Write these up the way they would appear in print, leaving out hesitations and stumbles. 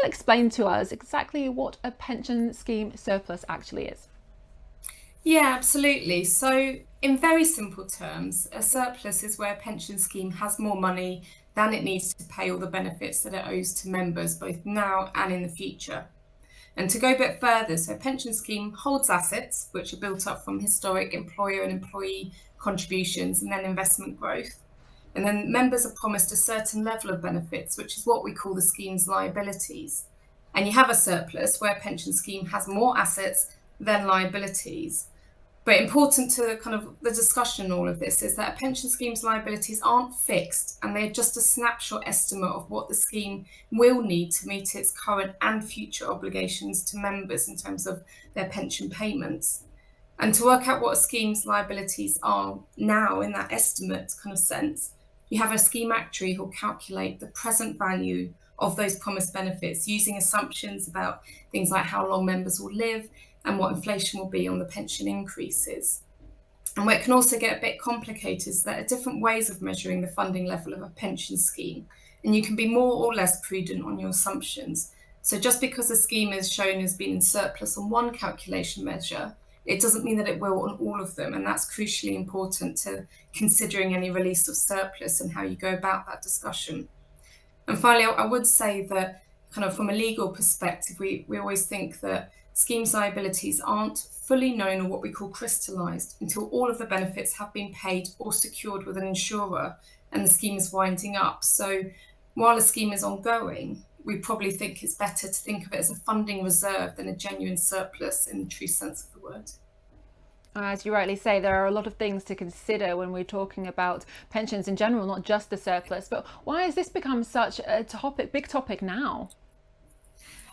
explain to us exactly what a pension scheme surplus actually is? Yeah, absolutely. So, in very simple terms, a surplus is where a pension scheme has more money than it needs to pay all the benefits that it owes to members, both now and in the future. And to go a bit further, so a pension scheme holds assets which are built up from historic employer and employee contributions and then investment growth. And then members are promised a certain level of benefits, which is what we call the scheme's liabilities. And you have a surplus where a pension scheme has more assets than liabilities. But important to kind of the discussion in all of this is that a pension scheme's liabilities aren't fixed and they're just a snapshot estimate of what the scheme will need to meet its current and future obligations to members in terms of their pension payments. And to work out what a scheme's liabilities are now in that estimate kind of sense, you have a scheme actuary who'll calculate the present value of those promised benefits using assumptions about things like how long members will live and what inflation will be on the pension increases. And where it can also get a bit complicated is there are different ways of measuring the funding level of a pension scheme, and you can be more or less prudent on your assumptions. So just because a scheme is shown as being in surplus on one calculation measure, it doesn't mean that it will on all of them, and that's crucially important to considering any release of surplus and how you go about that discussion. And finally, I would say that kind of from a legal perspective, we always think that schemes liabilities aren't fully known or what we call crystallised until all of the benefits have been paid or secured with an insurer and the scheme is winding up. So while a scheme is ongoing, we probably think it's better to think of it as a funding reserve than a genuine surplus in the true sense of the word. As you rightly say, there are a lot of things to consider when we're talking about pensions in general, not just the surplus. But why has this become such a big topic now?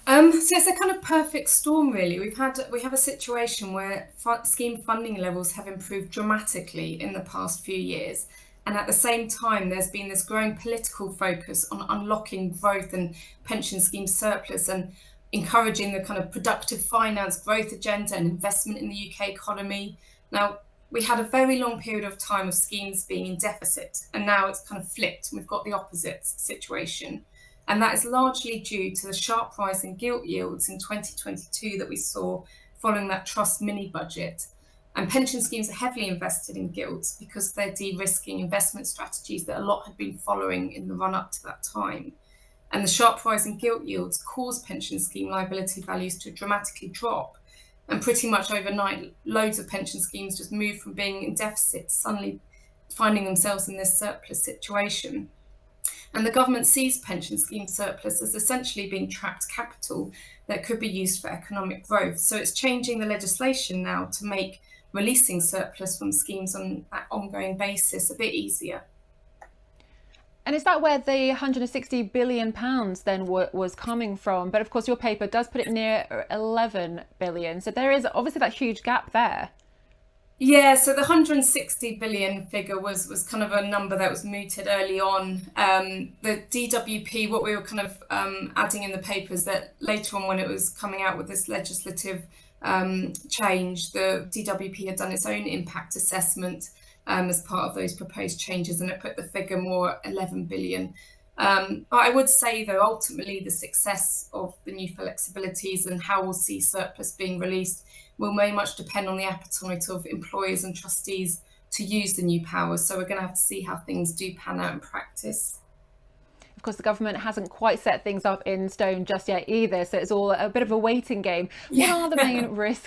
So it's a kind of perfect storm, really. We have a situation where scheme funding levels have improved dramatically in the past few years, and at the same time, there's been this growing political focus on unlocking growth and pension scheme surplus and encouraging the kind of productive finance growth agenda and investment in the UK economy. Now, we had a very long period of time of schemes being in deficit, and now it's kind of flipped. We've got the opposite situation. And that is largely due to the sharp rise in gilt yields in 2022 that we saw following that trust mini budget. And pension schemes are heavily invested in gilts because they're de-risking investment strategies that a lot had been following in the run up to that time. And the sharp rise in gilt yields caused pension scheme liability values to dramatically drop. And pretty much overnight, loads of pension schemes just moved from being in deficit to suddenly finding themselves in this surplus situation. And the government sees pension scheme surplus as essentially being trapped capital that could be used for economic growth. So it's changing the legislation now to make releasing surplus from schemes on that ongoing basis a bit easier. And is that where the £160 billion then was coming from? But of course, your paper does put it near 11 billion. So there is obviously that huge gap there. Yeah, so the 160 billion figure was kind of a number that was mooted early on. The DWP, what we were kind of adding in the paper is that later on, when it was coming out with this legislative change, the DWP had done its own impact assessment as part of those proposed changes, and it put the figure more at 11 billion. But I would say, though, ultimately the success of the new flexibilities and how we'll see surplus being released will very much depend on the appetite of employers and trustees to use the new powers. So we're going to have to see how things do pan out in practice. Of course, the government hasn't quite set things up in stone just yet either, so it's all a bit of a waiting game. What Yeah. are the main risks